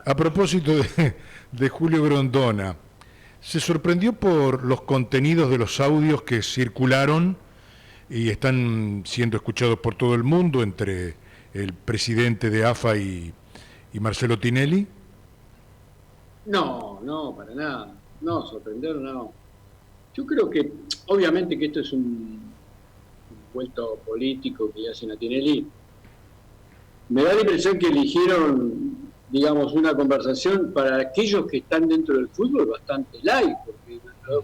A propósito de Julio Grondona, ¿se sorprendió por los contenidos de los audios que circularon y están siendo escuchados por todo el mundo entre el presidente de AFA y Marcelo Tinelli? No, no, para nada. No, sorprender no. Yo creo que, obviamente que esto es un vuelto político que le hacen a Tinelli. Me da la impresión que eligieron, digamos, una conversación para aquellos que están dentro del fútbol bastante light, porque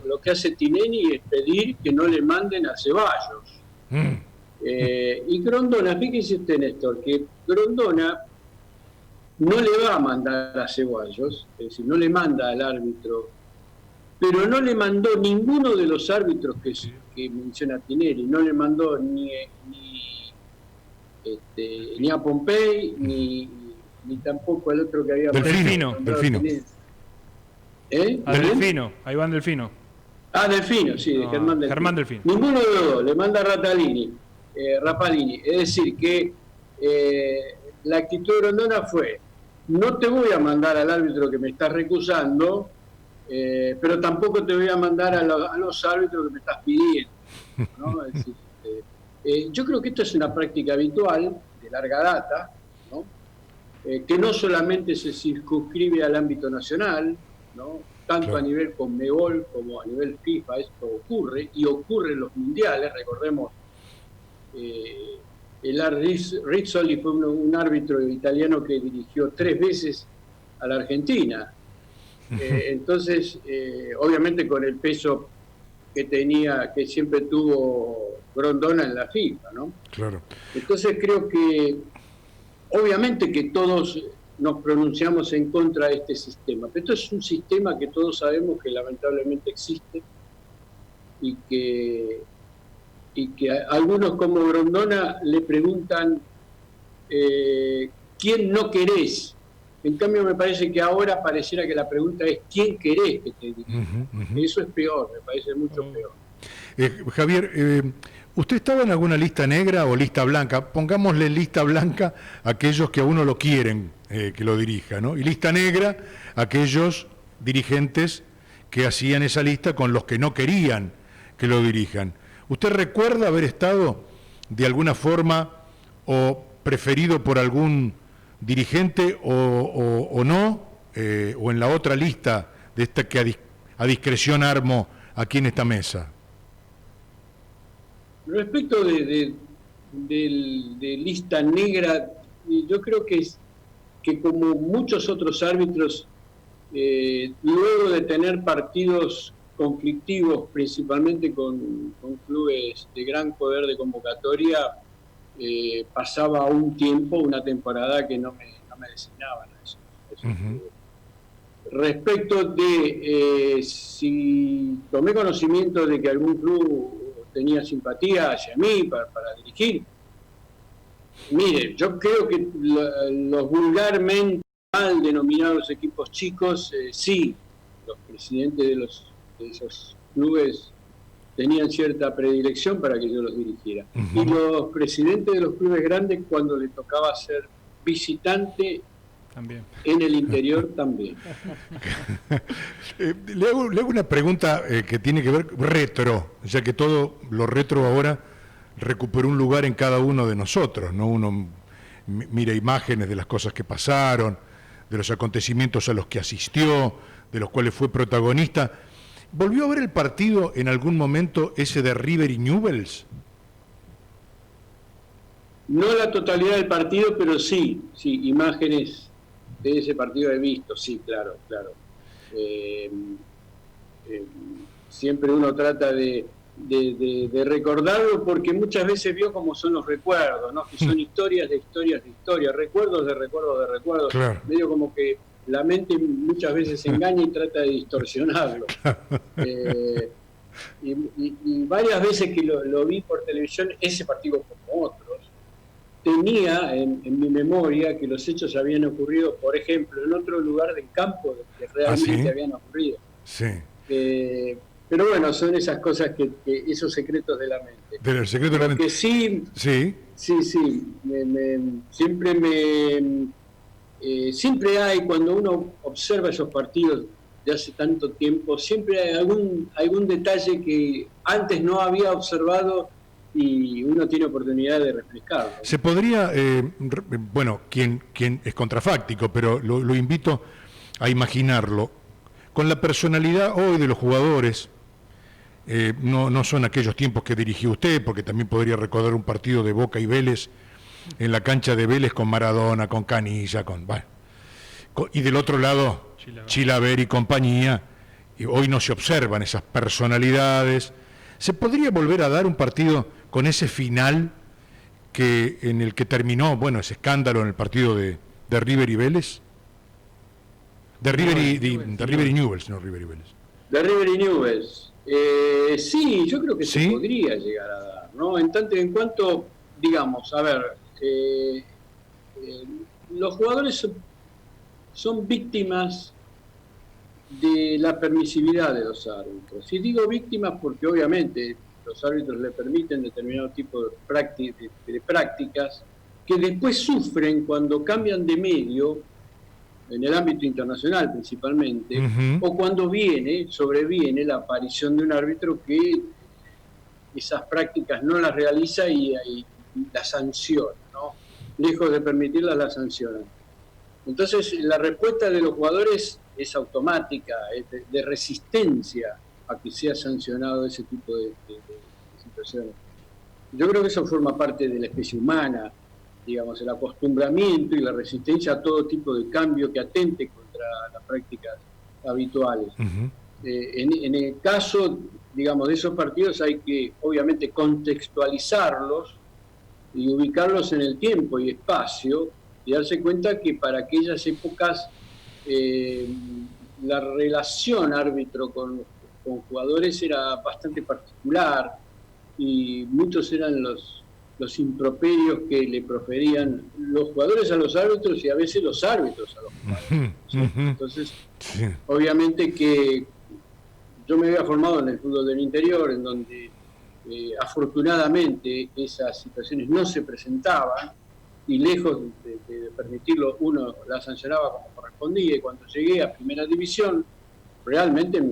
lo que hace Tinelli es pedir que no le manden a Ceballos. Y Grondona, fíjese usted, Néstor, que Grondona no le va a mandar a Ceballos, es decir, no le manda al árbitro, pero no le mandó ninguno de los árbitros que menciona Tinelli, no le mandó ni a Pompey, ni tampoco al otro que había... Delfino. A Delfino, a Iván Delfino. Ah, Delfino, sí, de Germán Delfino. Ninguno de los dos, le manda a Rapalini. Es decir, que la actitud de Grondona fue: no te voy a mandar al árbitro que me estás recusando, pero tampoco te voy a mandar a los árbitros que me estás pidiendo, ¿no? Es decir, yo creo que esto es una práctica habitual, de larga data, ¿no? Que no solamente se circunscribe al ámbito nacional, ¿no? Tanto claro, a nivel Conmebol como a nivel FIFA esto ocurre, y ocurre en los mundiales. Recordemos, el Rizzoli fue un árbitro italiano que dirigió 3 veces a la Argentina. Entonces, obviamente con el peso que siempre tuvo Grondona en la FIFA, ¿no? Claro. Entonces creo que, obviamente que todos nos pronunciamos en contra de este sistema, pero esto es un sistema que todos sabemos que lamentablemente existe y que algunos como Grondona le preguntan ¿quién no querés? En cambio me parece que ahora pareciera que la pregunta es ¿quién querés que te dirija? Eso es peor, me parece mucho peor. Javier, ¿usted estaba en alguna lista negra o lista blanca? Pongámosle lista blanca a aquellos que a uno lo quieren que lo dirija, ¿no? Y lista negra a aquellos dirigentes que hacían esa lista con los que no querían que lo dirijan. ¿Usted recuerda haber estado de alguna forma o preferido por algún dirigente o no, o en la otra lista de esta que a discreción armo aquí en esta mesa? Respecto de lista negra, yo creo que como muchos otros árbitros, luego de tener partidos conflictivos, principalmente con clubes de gran poder de convocatoria, pasaba un tiempo, una temporada que no me designaban a eso. Respecto de si tomé conocimiento de que algún club tenía simpatía hacia mí para dirigir, mire, yo creo que los vulgarmente mal denominados equipos chicos, sí, los presidentes de esos clubes tenían cierta predilección para que yo los dirigiera. Y los presidentes de los clubes grandes, cuando le tocaba ser visitante también en el interior, también. Le hago una pregunta que tiene que ver retro, ya que todo lo retro ahora recuperó un lugar en cada uno de nosotros, ¿no? Uno mira imágenes de las cosas que pasaron, de los acontecimientos a los que asistió, de los cuales fue protagonista. ¿Volvió a ver el partido en algún momento ese de River y Newell's? No la totalidad del partido, pero sí, imágenes de ese partido he visto, sí, claro. Siempre uno trata de recordarlo, porque muchas veces vio cómo son los recuerdos, ¿no? Que son historias de historias de historias, recuerdos de recuerdos de recuerdos, claro. Medio como que la mente muchas veces se engaña y trata de distorsionarlo. Y varias veces que lo vi por televisión, ese partido como otros, tenía en mi memoria que los hechos habían ocurrido, por ejemplo, en otro lugar del campo que realmente habían ocurrido. Sí. Pero bueno, son esas cosas esos secretos de la mente. Pero el secreto de la mente. Que sí. Siempre siempre hay, cuando uno observa esos partidos de hace tanto tiempo, siempre hay algún detalle que antes no había observado y uno tiene oportunidad de refrescarlo. Se podría, bueno, quien es contrafáctico, pero lo invito a imaginarlo, con la personalidad hoy de los jugadores, no son aquellos tiempos que dirigió usted, porque también podría recordar un partido de Boca y Vélez, en la cancha de Vélez con Maradona, con Canilla, y del otro lado Chilaver y compañía, y hoy no se observan esas personalidades. ¿Se podría volver a dar un partido con ese final en el que terminó, bueno, ese escándalo en el partido de River y Vélez? De River y Newell's, no River y Vélez. De River y Newell's. Sí, yo creo que ¿Sí? se podría llegar a dar, ¿no? En tanto y en cuanto, digamos, a ver, los jugadores son víctimas de la permisividad de los árbitros. Y digo víctimas porque obviamente los árbitros le permiten determinado tipo de prácticas que después sufren cuando cambian de medio, en el ámbito internacional principalmente, o cuando sobreviene la aparición de un árbitro que esas prácticas no las realiza y las sanciona, ¿no? Lejos de permitirlas, las sancionan. Entonces, la respuesta de los jugadores es automática, es de resistencia a que sea sancionado ese tipo de situaciones. Yo creo que eso forma parte de la especie humana, digamos, el acostumbramiento y la resistencia a todo tipo de cambio que atente contra las prácticas habituales. En el caso, digamos, de esos partidos hay que, obviamente, contextualizarlos y ubicarlos en el tiempo y espacio y darse cuenta que para aquellas épocas la relación árbitro con jugadores era bastante particular y muchos eran los improperios que le proferían los jugadores a los árbitros y a veces los árbitros a los jugadores. ¿Sí? Entonces, obviamente que yo me había formado en el fútbol del interior, en donde afortunadamente esas situaciones no se presentaban y lejos de permitirlo, uno la sancionaba como correspondía. Y cuando llegué a Primera División, realmente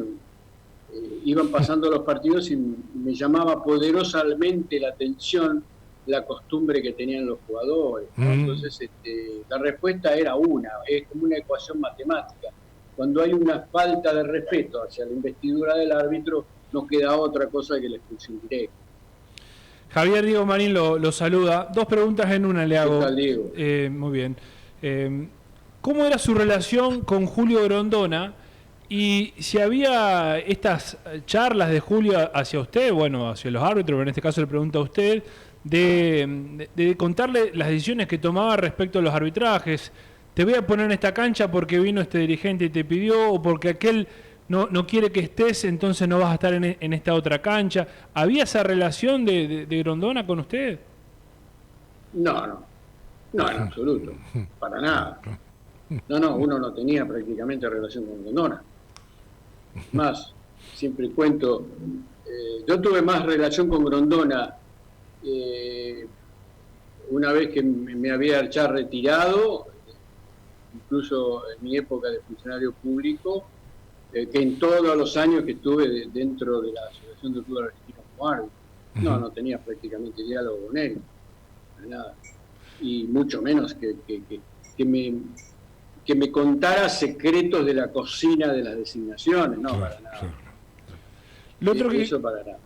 iban pasando los partidos y me llamaba poderosamente la atención la costumbre que tenían los jugadores, ¿no? Entonces la respuesta era es como una ecuación matemática. Cuando hay una falta de respeto hacia la investidura del árbitro, no queda otra cosa que la expulsión directa. Javier, Diego Marín lo saluda. Dos preguntas en una le hago. ¿Qué tal, Diego? Muy bien. ¿Cómo era su relación con Julio Grondona? Y si había estas charlas de Julio hacia usted, bueno, hacia los árbitros, pero en este caso le pregunto a usted, de contarle las decisiones que tomaba respecto a los arbitrajes. Te voy a poner en esta cancha porque vino este dirigente y te pidió, o porque aquel no quiere que estés, entonces no vas a estar en esta otra cancha. ¿Había esa relación de Grondona con usted? No, en absoluto, para nada. No, uno no tenía prácticamente relación con Grondona. Más, siempre cuento, yo tuve más relación con Grondona una vez que me había ya retirado, incluso en mi época de funcionario público, que en todos los años que estuve dentro de la Asociación de Fútbol Argentino como árbitro. No tenía prácticamente diálogo con él, nada. Y mucho menos que me contara secretos de la cocina de las designaciones, no, para nada. Lo otro que... Eso para nada.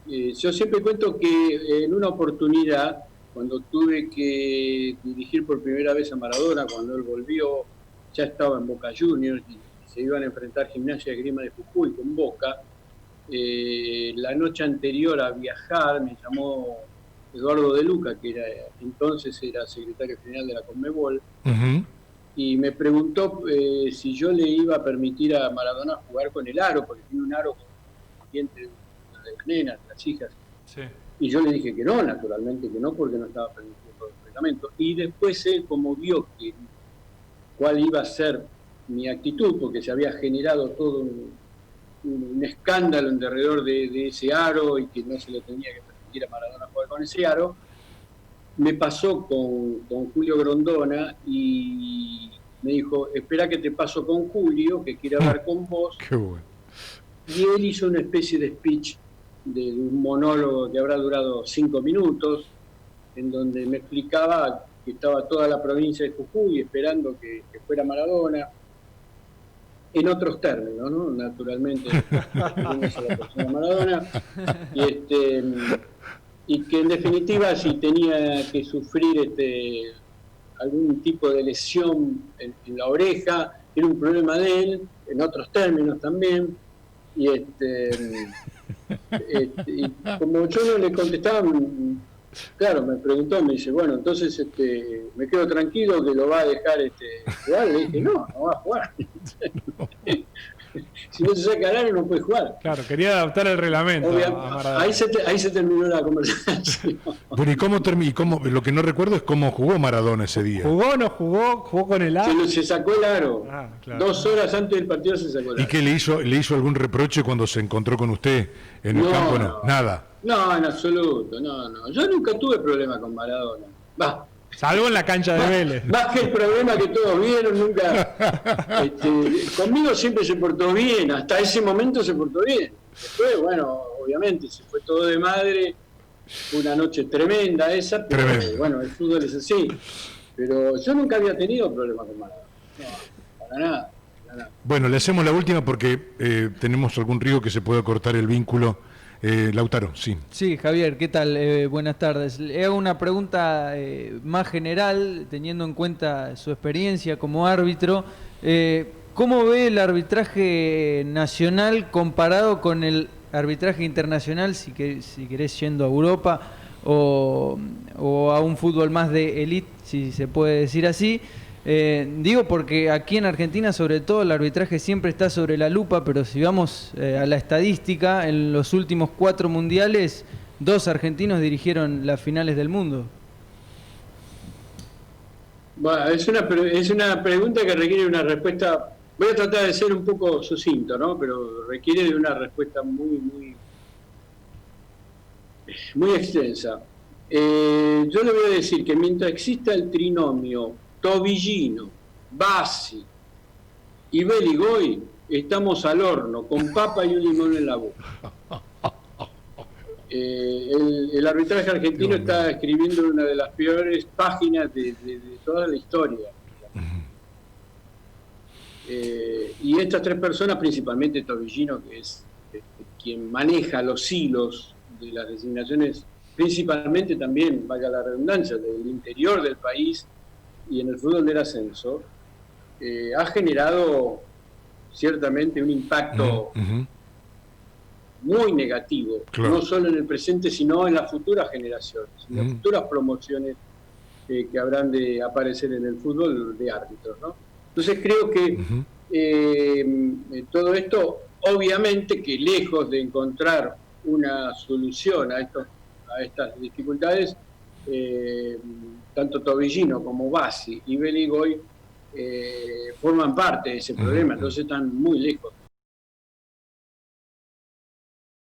Yo siempre cuento que en una oportunidad, cuando tuve que dirigir por primera vez a Maradona, cuando él volvió, ya estaba en Boca Juniors y se iban a enfrentar Gimnasia de Esgrima de Jujuy con Boca. La noche anterior a viajar me llamó Eduardo De Luca, que entonces era secretario general de la Conmebol, y me preguntó si yo le iba a permitir a Maradona jugar con el aro, porque tiene un aro con diente de las nenas, de las hijas. Sí. Y yo le dije que no, naturalmente que no, porque no estaba permitiendo el reglamento. Y después él, como vio cuál iba a ser mi actitud, porque se había generado todo un escándalo alrededor de ese aro y que no se le tenía que permitir a Maradona jugar con ese aro, me pasó con Julio Grondona y me dijo, espera que te paso con Julio, que quiere hablar con vos. Qué bueno. Y él hizo una especie de speech, de un monólogo que habrá durado 5 minutos, en donde me explicaba que estaba toda la provincia de Jujuy esperando que fuera Maradona, en otros términos, ¿no? Naturalmente, una sola persona Maradona, y que en definitiva si tenía que sufrir algún tipo de lesión en la oreja, era un problema de él, en otros términos también, y como yo no le contestaba, claro, me preguntó, me dice, bueno, entonces me quedo tranquilo que lo va a dejar jugar. Le dije, no va a jugar. Si no se saca el aire no puede jugar. Claro, quería adaptar el reglamento a Maradona. Ahí se terminó la conversación. Bueno, ¿y cómo, lo que no recuerdo es cómo jugó Maradona ese día? ¿Jugó o no jugó? ¿Jugó con el aro? Se sacó el aro. Claro. 2 horas antes del partido se sacó el aro. ¿Y qué le hizo algún reproche cuando se encontró con usted en el campo? No, nada. No, en absoluto, no. Yo nunca tuve problema con Maradona. Salvo en la cancha de Vélez. Más que el problema que todos vieron, nunca. Conmigo siempre se portó bien, hasta ese momento se portó bien. Después, bueno, obviamente se fue todo de madre, fue una noche tremenda esa, pero bueno, el fútbol es así. Pero yo nunca había tenido problemas con Maradona. No, para nada. Bueno, le hacemos la última porque tenemos algún riesgo que se pueda cortar el vínculo. Lautaro, sí. Sí, Javier, ¿qué tal? Buenas tardes. Le hago una pregunta más general, teniendo en cuenta su experiencia como árbitro. ¿Cómo ve el arbitraje nacional comparado con el arbitraje internacional, si querés yendo a Europa o a un fútbol más de élite, si se puede decir así? Digo porque aquí en Argentina sobre todo el arbitraje siempre está sobre la lupa, pero si vamos a la estadística, en los últimos 4 mundiales, 2 argentinos dirigieron las finales del mundo. Bueno, es una pregunta que requiere una respuesta. Voy a tratar de ser un poco sucinto, ¿no? Pero requiere de una respuesta muy extensa. Yo le voy a decir que mientras exista el trinomio Tobillino, Bassi y Beligoy, estamos al horno, con papa y un limón en la boca. El arbitraje argentino está escribiendo una de las peores páginas de toda la historia. Y estas 3 personas, principalmente Tobillino, que es quien maneja los hilos de las designaciones, principalmente también, valga la redundancia, del interior del país, y en el fútbol del ascenso, ha generado ciertamente un impacto muy negativo, claro, no solo en el presente, sino en las futuras generaciones, en las futuras promociones que habrán de aparecer en el fútbol de árbitros, ¿no? Entonces creo que todo esto, obviamente que lejos de encontrar una solución a estas dificultades, tanto Tobillino como Bassi y Beligoy forman parte de ese problema, entonces están muy lejos